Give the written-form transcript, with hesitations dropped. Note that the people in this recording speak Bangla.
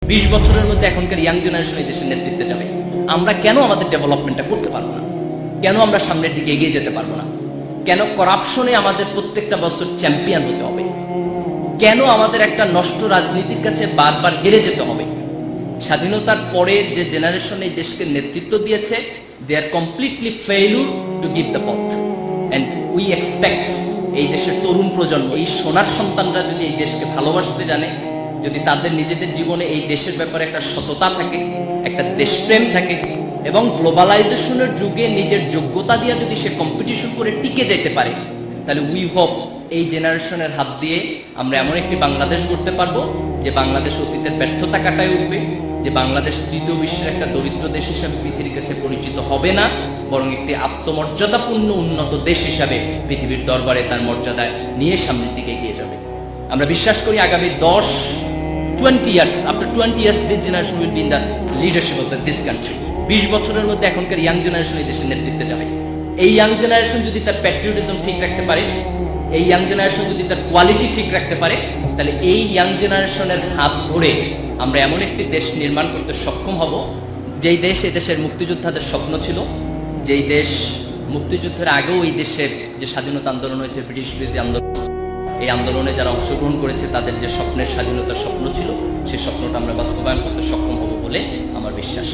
20 বছরের মধ্যে এখনকার ইয়াং জেনারেশন এই দেশের নেতৃত্বে যাবে। আমরা কেন আমাদের ডেভেলপমেন্টটা করতে পারবো না? কেন আমরা সামনের দিকে এগিয়ে যেতে পারবো না? কেন করাপশনে আমাদের প্রত্যেকটা বছর চ্যাম্পিয়ন হতে হবে? কেন আমাদের একটা নষ্ট রাজনীতির কাছে বারবার হেরে যেতে হবে? স্বাধীনতার পরে যে জেনারেশন এই দেশকে নেতৃত্ব দিয়েছে, they are completely failure to give the পথ, এন্ড উই এক্সপেক্ট এই দেশের তরুণ প্রজন্ম, এই সোনার সন্তানরা যদি এই দেশকে ভালোবাসতে জানে, যদি তাদের নিজেদের জীবনে এই দেশের ব্যাপারে একটা সততা থাকে, একটা দেশপ্রেম থাকে, এবং গ্লোবালাইজেশনের যুগে নিজের যোগ্যতা দিয়ে যদি সে কম্পিটিশন করে টিকে যেতে পারে, তাহলে উই হোপ এই জেনারেশনের হাত দিয়ে আমরা এমন একটি বাংলাদেশ করতে পারবো যে বাংলাদেশ অতীতের ব্যর্থতা কাটায় উঠবে, যে বাংলাদেশ তৃতীয় বিশ্বের একটা দরিদ্র দেশ হিসাবে পৃথিবীর কাছে পরিচিত হবে না, বরং একটি আত্মমর্যাদাপূর্ণ উন্নত দেশ হিসাবে পৃথিবীর দরবারে তার মর্যাদায় নিয়ে সামনের দিকে এগিয়ে যাবে। আমরা বিশ্বাস করি আগামী 20 years, after 20 years, this generation will be in the leadership of this country. 20 বছরের মধ্যে এখনকার ইয়াং জেনারেশন এই দেশের নেতৃত্বে যাবে। এই ইয়াং জেনারেশন যদি তার প্যাট্রিয়টিজম ঠিক রাখতে পারে, এই ইয়াং জেনারেশন যদি তার কোয়ালিটি ঠিক রাখতে পারে, তাহলে এই ইয়াং জেনারেশনের হাত ধরে আমরা এমন একটি দেশ নির্মাণ করতে সক্ষম হব, যেই দেশ এই দেশের মুক্তিযোদ্ধাদের স্বপ্ন ছিল, যেই দেশ মুক্তিযুদ্ধের আগেও এই দেশের যে স্বাধীনতা আন্দোলন হয়েছে, ব্রিটিশ বিরোধী আন্দোলন, এই আন্দোলনে যারা অংশগ্রহণ করেছে তাদের যে স্বপ্নের স্বাধীনতার স্বপ্ন ছিল, সেই স্বপ্নটা আমরা বাস্তবায়ন করতে সক্ষম হব বলে আমার বিশ্বাস।